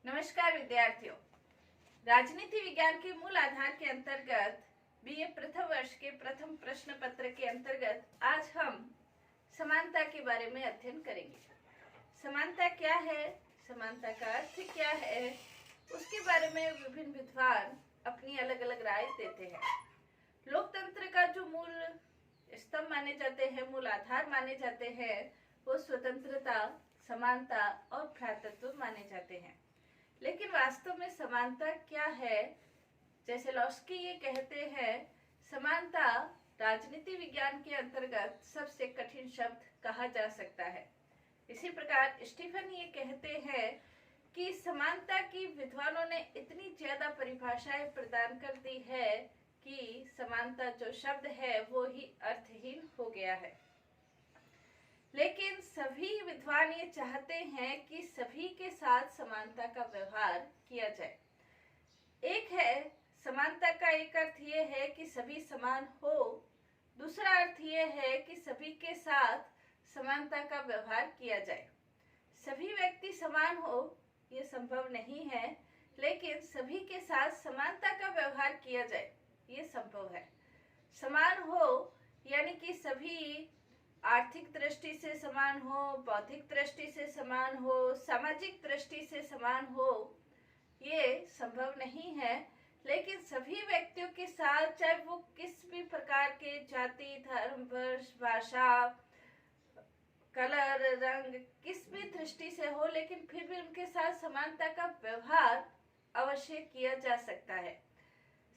नमस्कार विद्यार्थियों। राजनीति विज्ञान के मूल आधार के अंतर्गत बीए प्रथम वर्ष के प्रथम प्रश्न पत्र के अंतर्गत आज हम समानता के बारे में अध्ययन करेंगे। समानता क्या है, समानता का अर्थ क्या है, उसके बारे में विभिन्न विद्वान अपनी अलग अलग राय देते हैं। लोकतंत्र का जो मूल स्तंभ माने जाते हैं, मूल आधार माने जाते हैं, वो स्वतंत्रता, समानता और भ्रातृत्व माने जाते हैं। लेकिन वास्तव में समानता क्या है? जैसे लॉस्की ये कहते हैं, समानता राजनीति विज्ञान के अंतर्गत सबसे कठिन शब्द कहा जा सकता है। इसी प्रकार स्टीफन ये कहते हैं कि समानता की विद्वानों ने इतनी ज्यादा परिभाषाएं प्रदान कर दी है कि समानता जो शब्द है वो ही अर्थहीन हो गया है। लेकिन सभी विद्वान ये चाहते हैं कि सभी के साथ समानता का व्यवहार किया जाए। एक है, समानता का एक अर्थ ये है कि सभी समान हो, दूसरा अर्थ ये है कि सभी के साथ समानता का व्यवहार किया जाए। सभी व्यक्ति समान हो ये संभव नहीं है, लेकिन सभी के साथ समानता का व्यवहार किया जाए ये संभव है। समान हो यानी कि सभी आर्थिक दृष्टि से समान हो, बौद्धिक दृष्टि से समान हो, सामाजिक दृष्टि से समान हो, ये संभव नहीं है। लेकिन सभी व्यक्तियों के साथ, चाहे वो किस भी प्रकार के जाति, धर्म, वर्ष, भाषा, कलर, रंग, किस भी दृष्टि से हो, लेकिन फिर भी उनके साथ समानता का व्यवहार अवश्य किया जा सकता है।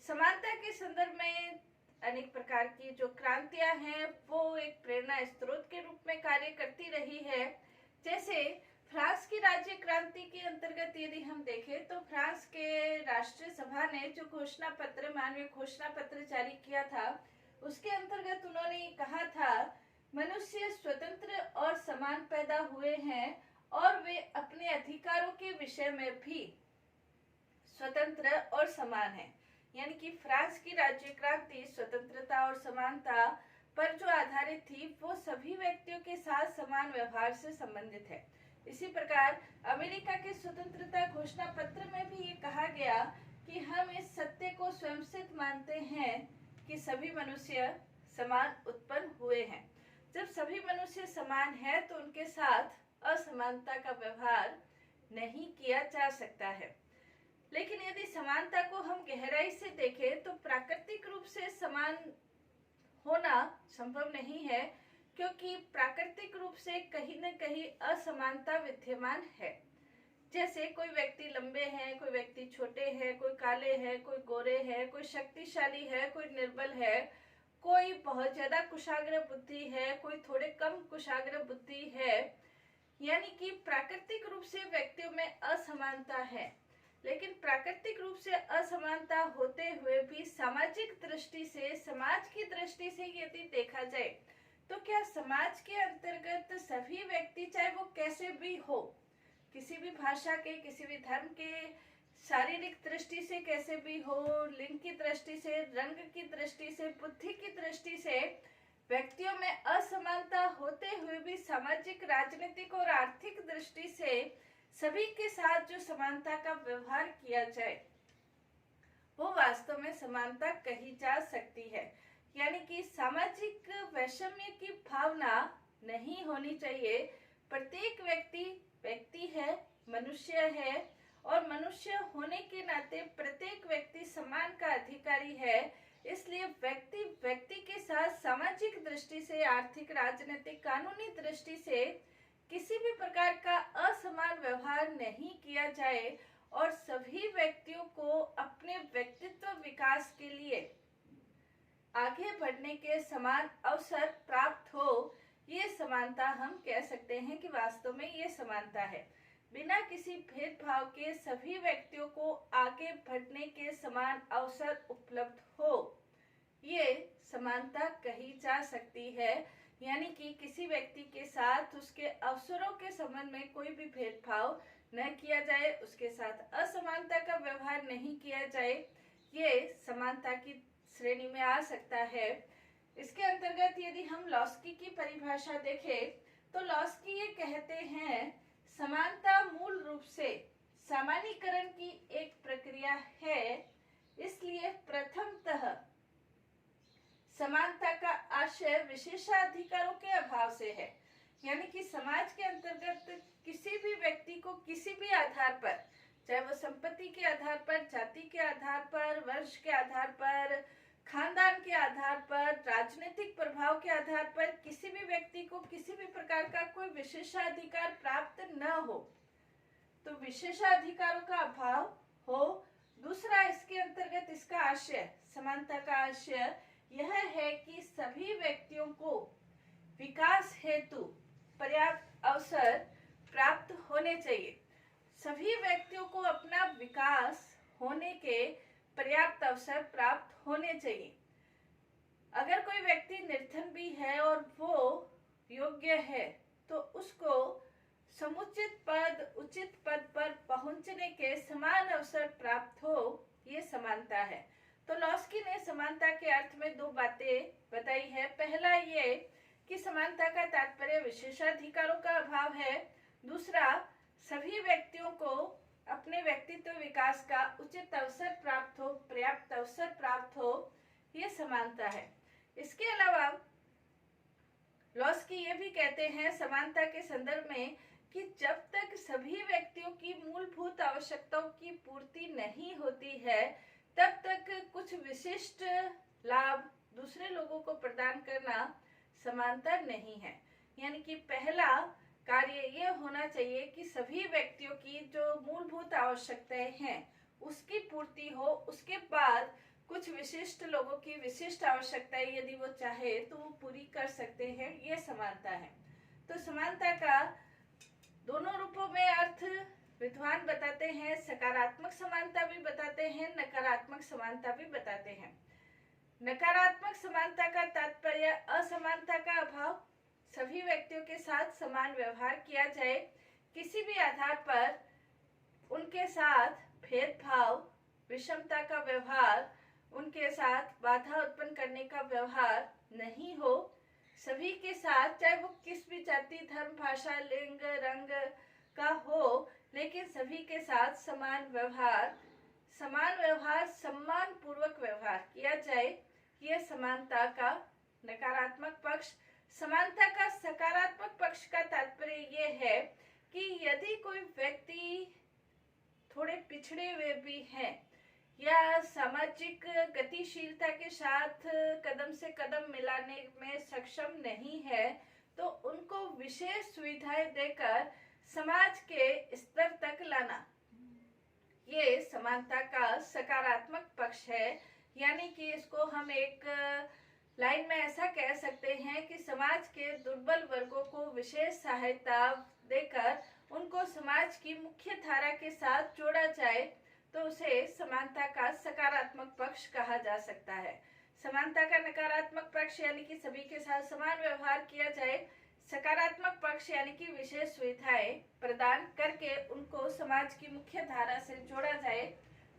समानता के संदर्भ में अनेक प्रकार की जो क्रांतियां हैं वो एक प्रेरणा स्रोत के रूप में कार्य करती रही है। जैसे फ्रांस की राज्य क्रांति के अंतर्गत यदि हम देखें तो फ्रांस के राष्ट्रीय सभा ने जो घोषणा पत्र, मानवीय घोषणा पत्र जारी किया था, उसके अंतर्गत उन्होंने कहा था, मनुष्य स्वतंत्र और समान पैदा हुए हैं और वे अपने अधिकारों के विषय में भी स्वतंत्र और समान हैं। यानी कि फ्रांस की राज्य क्रांति स्वतंत्रता और समानता पर जो आधारित थी वो सभी व्यक्तियों के साथ समान व्यवहार से संबंधित है। इसी प्रकार अमेरिका के स्वतंत्रता घोषणा पत्र में भी ये कहा गया कि हम इस सत्य को स्वयंसिद्ध मानते हैं कि सभी मनुष्य समान उत्पन्न हुए हैं। जब सभी मनुष्य समान है तो उनके साथ असमानता का व्यवहार नहीं किया जा सकता है। लेकिन यदि समानता को हम गहराई से देखें तो प्राकृतिक रूप से समान होना संभव नहीं है, क्योंकि प्राकृतिक रूप से कहीं न कहीं असमानता विद्यमान है। जैसे कोई व्यक्ति लंबे हैं, कोई व्यक्ति छोटे हैं, कोई काले हैं, कोई गोरे हैं, कोई शक्तिशाली है, कोई निर्बल है, कोई बहुत ज्यादा कुशाग्र बुद्धि है, कोई थोड़े कम कुशाग्र बुद्धि है। यानी कि प्राकृतिक रूप से व्यक्तियों में असमानता है। लेकिन प्राकृतिक रूप से असमानता होते हुए भी सामाजिक दृष्टि से, समाज की दृष्टि से यदि देखा जाए तो क्या समाज के अंतर्गत सभी व्यक्ति, चाहे वो कैसे भी हो, किसी भी भाषा के, किसी भी धर्म के, शारीरिक दृष्टि से कैसे भी हो, लिंग की दृष्टि से, रंग की दृष्टि से, बुद्धि की दृष्टि से, व्यक्तियों में असमानता होते हुए भी सामाजिक, राजनीतिक और आर्थिक दृष्टि से सभी के साथ जो समानता का व्यवहार किया जाए वो वास्तव में समानता कही जा सकती है। यानी कि सामाजिक वैषम्य की भावना नहीं होनी चाहिए। प्रत्येक व्यक्ति व्यक्ति है, मनुष्य है, और मनुष्य होने के नाते प्रत्येक व्यक्ति समान का अधिकारी है। इसलिए व्यक्ति व्यक्ति के साथ सामाजिक दृष्टि से, आर्थिक, राजनीतिक, कानूनी दृष्टि से किसी भी प्रकार का असमान व्यवहार नहीं किया जाए और सभी व्यक्तियों को अपने व्यक्तित्व विकास के लिए आगे बढ़ने के समान अवसर प्राप्त हो, ये समानता हम कह सकते हैं कि वास्तव में ये समानता है। बिना किसी भेदभाव के सभी व्यक्तियों को आगे बढ़ने के समान अवसर उपलब्ध हो, ये समानता कही जा सकती है। यानी कि किसी व्यक्ति के साथ उसके अवसरों के संबंध में कोई भी भेदभाव न किया जाए, उसके साथ असमानता का व्यवहार नहीं किया जाए, ये समानता की श्रेणी में आ सकता है। इसके अंतर्गत यदि हम लॉस्की की परिभाषा देखें तो लॉस्की ये कहते हैं, समानता मूल रूप से सामान्यीकरण की एक प्रक्रिया है, इसलिए प्रथमतः समानता का आशय विशेषाधिकारों के अभाव से है। यानी कि समाज के अंतर्गत किसी भी व्यक्ति को किसी भी आधार पर, चाहे वो संपत्ति के आधार पर, जाति के आधार पर, वंश के आधार पर, खानदान के आधार पर, राजनीतिक प्रभाव के आधार पर, किसी भी व्यक्ति को किसी भी प्रकार का कोई विशेषाधिकार प्राप्त न हो, तो विशेषाधिकारों का अभाव हो। दूसरा, इसके अंतर्गत इसका आशय, समानता का आशय यह है कि सभी व्यक्तियों को विकास हेतु पर्याप्त अवसर प्राप्त होने चाहिए। सभी व्यक्तियों को अपना विकास होने के पर्याप्त अवसर प्राप्त होने चाहिए। अगर कोई व्यक्ति निर्धन भी है और वो योग्य है, तो उसको समुचित पद, उचित पद पर पहुंचने के समान अवसर प्राप्त हो, ये समानता है। तो लॉस्की ने समानता के अर्थ में दो बातें बताई है। पहला ये कि समानता का तात्पर्य विशेषाधिकारों का अभाव है। दूसरा, सभी व्यक्तियों को अपने व्यक्तित्व विकास का उचित अवसर प्राप्त हो, पर्याप्त अवसर प्राप्त हो, ये समानता है। इसके अलावा लॉस्की ये भी कहते हैं समानता के संदर्भ में कि जब तक सभी व्यक्तियों की मूलभूत आवश्यकताओं की पूर्ति नहीं होती है, तब तक कुछ विशिष्ट लाभ दूसरे लोगों को प्रदान करना समानता नहीं है। यानी कि पहला कार्य ये होना चाहिए कि सभी व्यक्तियों की जो मूलभूत आवश्यकताएं हैं उसकी पूर्ति हो। उसके बाद कुछ विशिष्ट लोगों की विशिष्ट आवश्यकताएं यदि वो चाहे तो वो पूरी कर सकते हैं, ये समानता है। तो समानता का दोनों रूपों में अर्थ विद्वान बताते हैं। सकारात्मक समानता भी बताते हैं, नकारात्मक समानता भी बताते हैं। नकारात्मक समानता का तात्पर्य असमानता का अभाव, सभी व्यक्तियों के साथ समान व्यवहार किया जाए, किसी भी आधार पर उनके साथ भेदभाव, विषमता का व्यवहार, उनके साथ बाधा उत्पन्न करने का व्यवहार नहीं हो। सभी के साथ, चाहे वो किस भी जाति, धर्म, भाषा, लिंग, रंग का हो, लेकिन सभी के साथ समान व्यवहार, सम्मान पूर्वक व्यवहार किया जाए, यह समानता का नकारात्मक पक्ष। समानता का सकारात्मक पक्ष का तात्पर्य यह है कि यदि कोई व्यक्ति थोड़े पिछड़े हुए भी हैं या सामाजिक गतिशीलता के साथ कदम से कदम मिलाने में सक्षम नहीं है, तो उनको विशेष सुविधाएं देकर समाज के स्तर तक लाना, ये समानता का सकारात्मक पक्ष है। यानी कि इसको हम एक लाइन में ऐसा कह सकते हैं कि समाज के दुर्बल वर्गों को विशेष सहायता देकर उनको समाज की मुख्य धारा के साथ जोड़ा जाए, तो उसे समानता का सकारात्मक पक्ष कहा जा सकता है। समानता का नकारात्मक पक्ष यानी कि सभी के साथ समान व्यवहार किया जाए। सकारात्मक पक्ष यानी कि विशेष सुविधाएं प्रदान करके उनको समाज की मुख्य धारा से जोड़ा जाए,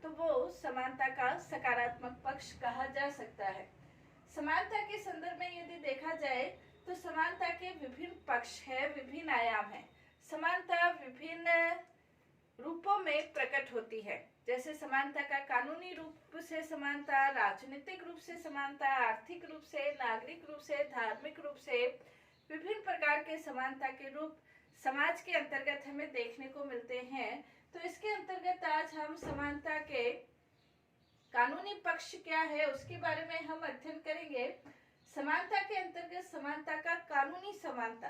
तो वो समानता का सकारात्मक पक्ष कहा जा सकता है। समानता के संदर्भ में यदि देखा जाए तो समानता के विभिन्न पक्ष है, विभिन्न आयाम है। समानता विभिन्न रूपों में प्रकट होती है, जैसे समानता का कानूनी रूप से समानता, राजनीतिक रूप से समानता, आर्थिक रूप से, नागरिक रूप से, धार्मिक रूप से। विभिन्न प्रकार के समानता के रूप समाज के अंतर्गत हमें देखने को मिलते हैं। तो इसके अंतर्गत आज हम समानता के कानूनी पक्ष क्या है उसके बारे में हम अध्ययन करेंगे। समानता के अंतर्गत समानता का कानूनी समानता।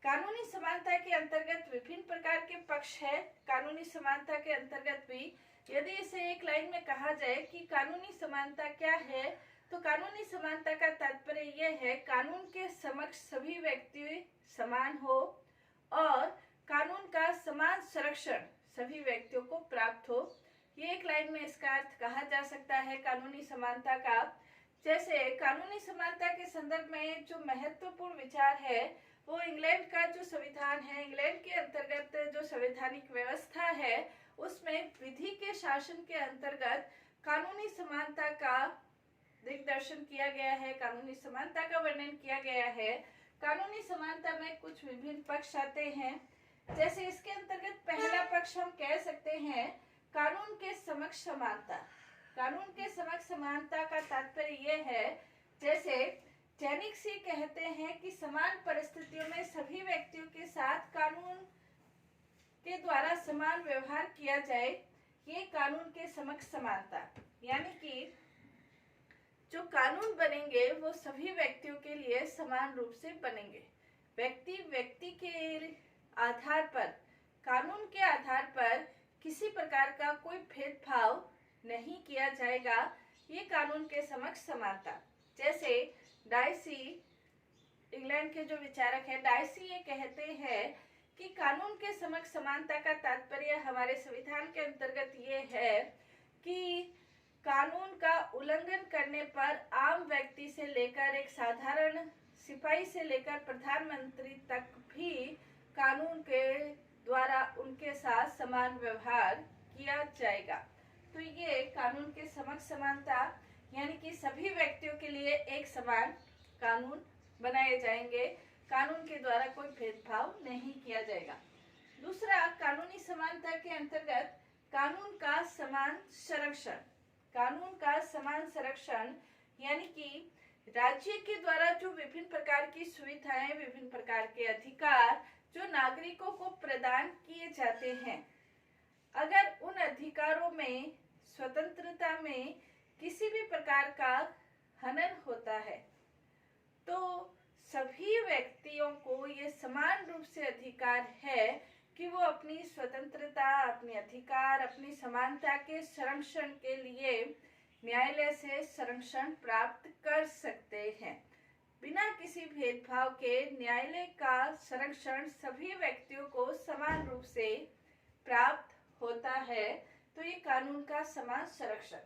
कानूनी समानता के अंतर्गत विभिन्न प्रकार के पक्ष है। कानूनी समानता के अंतर्गत भी यदि इसे एक लाइन में कहा जाए कि कानूनी समानता क्या है, तो कानूनी समानता का तात्पर्य यह है कानून के समक्ष सभी व्यक्ति समान हो और कानून का समान संरक्षण सभी व्यक्तियों को प्राप्त हो। ये एक लाइन में इसका अर्थ कहा जा सकता है कानूनी समानता का। जैसे कानूनी समानता के संदर्भ में जो महत्वपूर्ण विचार है वो इंग्लैंड का जो संविधान है, इंग्लैंड के अंतर्गत जो संवैधानिक व्यवस्था है उसमें विधि के शासन के अंतर्गत कानूनी समानता का दिग्दर्शन किया गया है, कानूनी समानता का वर्णन किया गया है। कानूनी समानता में कुछ विभिन्न पक्ष आते हैं। जैसे इसके अंतर्गत पहला पक्ष हम कह सकते हैं कानून के समक्ष समानता। कानून के समक्ष समानता का तात्पर्य यह है, जैसे जैनिक सी कहते हैं कि समान परिस्थितियों में सभी व्यक्तियों के साथ कानून के द्वारा समान व्यवहार किया जाए, ये कानून के समक्ष समानता। यानी कि जो कानून बनेंगे वो सभी व्यक्तियों के लिए समान रूप से बनेंगे। व्यक्ति के आधार पर, कानून के आधार पर किसी प्रकार का कोई भेदभाव नहीं किया जाएगा, ये कानून के समक्ष समानता। जैसे डाइसी, इंग्लैंड के जो विचारक है डाइसी, ये कहते हैं कि कानून के समक्ष समानता का तात्पर्य हमारे संविधान के अंतर्गत ये है कि कानून का उल्लंघन करने पर आम व्यक्ति से लेकर एक साधारण सिपाही से लेकर प्रधानमंत्री तक भी कानून के द्वारा उनके साथ समान व्यवहार किया जाएगा। तो ये कानून के समक्ष समानता, यानी कि सभी व्यक्तियों के लिए एक समान कानून बनाए जाएंगे, कानून के द्वारा कोई भेदभाव नहीं किया जाएगा। दूसरा, कानूनी समानता के अंतर्गत कानून का समान संरक्षण। कानून का समान संरक्षण यानी कि राज्य के द्वारा जो विभिन्न प्रकार की सुविधाएं, विभिन्न प्रकार के अधिकार जो नागरिकों को प्रदान किए जाते हैं, अगर उन अधिकारों में, स्वतंत्रता में किसी भी प्रकार का हनन होता है तो सभी व्यक्तियों को ये समान रूप से अधिकार है कि वो अपनी स्वतंत्रता, अपने अधिकार, अपनी समानता के संरक्षण के लिए न्यायालय से संरक्षण प्राप्त कर सकते हैं। बिना किसी भेदभाव के न्यायालय का संरक्षण सभी व्यक्तियों को समान रूप से प्राप्त होता है, तो ये कानून का समान संरक्षण।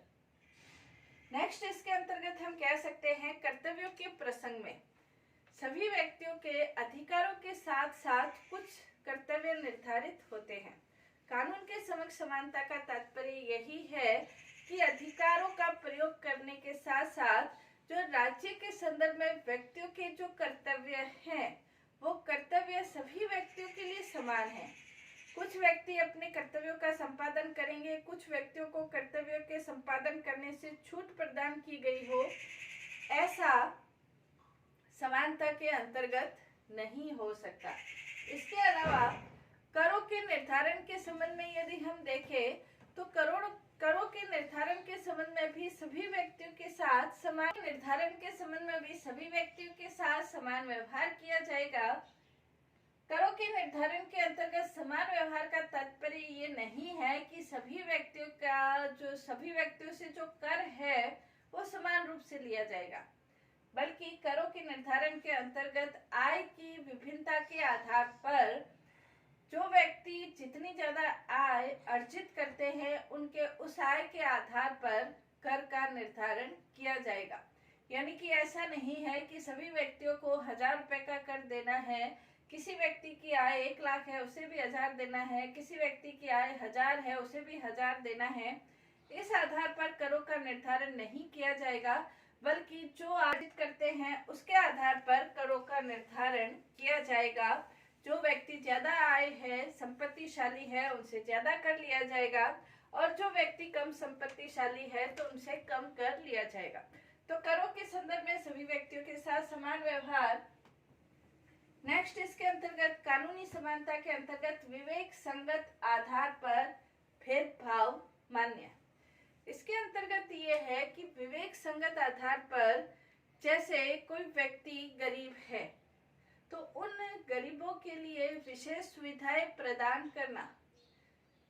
नेक्स्ट, इसके अंतर्गत हम कह सकते हैं कर्तव्यों के प्रसंग में सभी व्यक्तियों के अधिकारों के साथ साथ कुछ कर्तव्य निर्धारित होते हैं। कानून के समक्ष समानता का तात्पर्य यही है कि अधिकारों का प्रयोग करने के साथ साथ जो राज्य के संदर्भ में व्यक्तियों के जो कर्तव्य हैं, वो कर्तव्य सभी व्यक्तियों के लिए समान है। कुछ व्यक्ति अपने कर्तव्यों का संपादन करेंगे, कुछ व्यक्तियों को कर्तव्यों के संपादन करने से छूट प्रदान की गई हो, ऐसा समानता के अंतर्गत नहीं हो सकता। इसके अलावा करों के निर्धारण के संबंध में यदि हम देखें तो करों के निर्धारण के संबंध में भी सभी व्यक्तियों के साथ समान, निर्धारण के संबंध में भी सभी व्यक्तियों के साथ समान व्यवहार किया जाएगा। करों के निर्धारण के अंतर्गत समान व्यवहार का तात्पर्य ये नहीं है कि सभी व्यक्तियों से जो कर है वो समान रूप से लिया जाएगा, बल्कि करों के निर्धारण के अंतर्गत आय की विभिन्नता के आधार पर जो व्यक्ति जितनी ज्यादा आय अर्जित करते हैं, उनके उस आय के आधार पर कर का निर्धारण किया जाएगा। यानी कि ऐसा नहीं है कि सभी व्यक्तियों को 1000 रुपए का कर देना है, किसी व्यक्ति की आय 1 लाख है उसे भी 1000 देना है, किसी व्यक्ति की आय 1000 है उसे भी 1000 देना है। इस आधार पर करों का निर्धारण नहीं किया जाएगा, बल्कि जो अर्जित करते हैं उसके आधार पर करों का निर्धारण किया जाएगा। जो व्यक्ति ज्यादा आय है, संपत्तिशाली है, उनसे ज्यादा कर लिया जाएगा, और जो व्यक्ति कम संपत्तिशाली है तो उनसे कम कर लिया जाएगा। तो करों के संदर्भ में सभी व्यक्तियों के साथ समान व्यवहार। नेक्स्ट, इसके अंतर्गत कानूनी समानता के अंतर्गत विवेक संगत आधार पर भेदभाव मान्य। इसके अंतर्गत ये है कि विवेक संगत आधार पर, जैसे कोई व्यक्ति गरीब है तो उन गरीबों के लिए विशेष सुविधाएं प्रदान करना,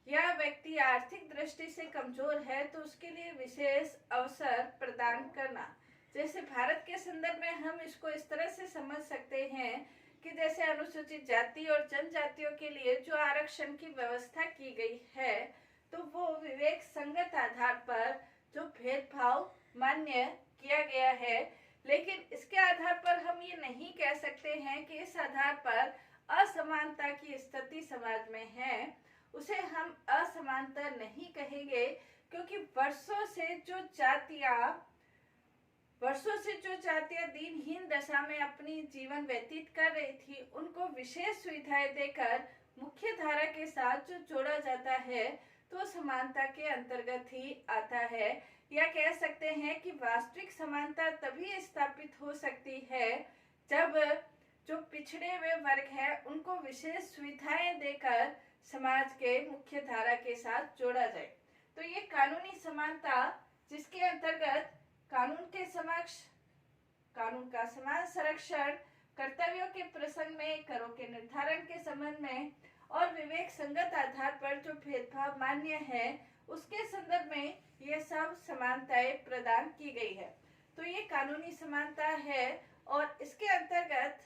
या व्यक्ति आर्थिक दृष्टि से कमजोर है तो उसके लिए विशेष अवसर प्रदान करना। जैसे भारत के संदर्भ में हम इसको इस तरह से समझ सकते हैं कि जैसे अनुसूचित जाति और जनजातियों के लिए जो आरक्षण की व्यवस्था की गई है, तो वो विवेक संगत आधार पर जो भेदभाव मान्य किया गया है। लेकिन इसके आधार पर हम ये नहीं कह सकते हैं कि इस आधार पर असमानता की स्थिति समाज में है, उसे हम असमानता नहीं कहेंगे, क्योंकि वर्षों से जो जातियां दीनहीन दशा में अपनी जीवन व्यतीत कर रही थी, उनको विशेष सुविधाएं देकर मुख्य धारा के साथ जो जोड़ा जाता है तो समानता के अंतर्गत ही आता है, या कह सकते हैं कि वास्तविक समानता तभी स्थापित हो सकती है जब जो पिछड़े हुए वर्ग है उनको विशेष सुविधाएं देकर समाज के मुख्य धारा के साथ जोड़ा जाए। तो ये कानूनी समानता, जिसके अंतर्गत कानून के समक्ष कानून का समान संरक्षण, कर्तव्यों के प्रसंग में, करों के निर्धारण के संबंध में और विवेक संगत आधार पर जो भेदभाव मान्य है उसके संदर्भ में ये सब समानताएं प्रदान की गई है। तो ये कानूनी समानता है और इसके अंतर्गत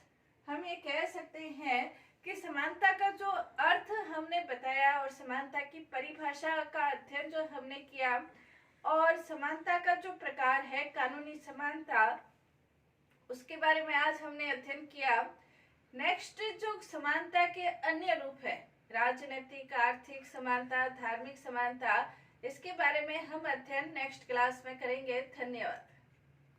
हम ये कह सकते हैं कि समानता का जो अर्थ हमने बताया और समानता की परिभाषा का अध्ययन जो हमने किया और समानता का जो प्रकार है कानूनी समानता, उसके बारे में आज हमने अध्ययन किया। नेक्स्ट जो समानता के अन्य रूप है, राजनीतिक, आर्थिक समानता, धार्मिक समानता, इसके बारे में हम अध्ययन नेक्स्ट क्लास में करेंगे। धन्यवाद।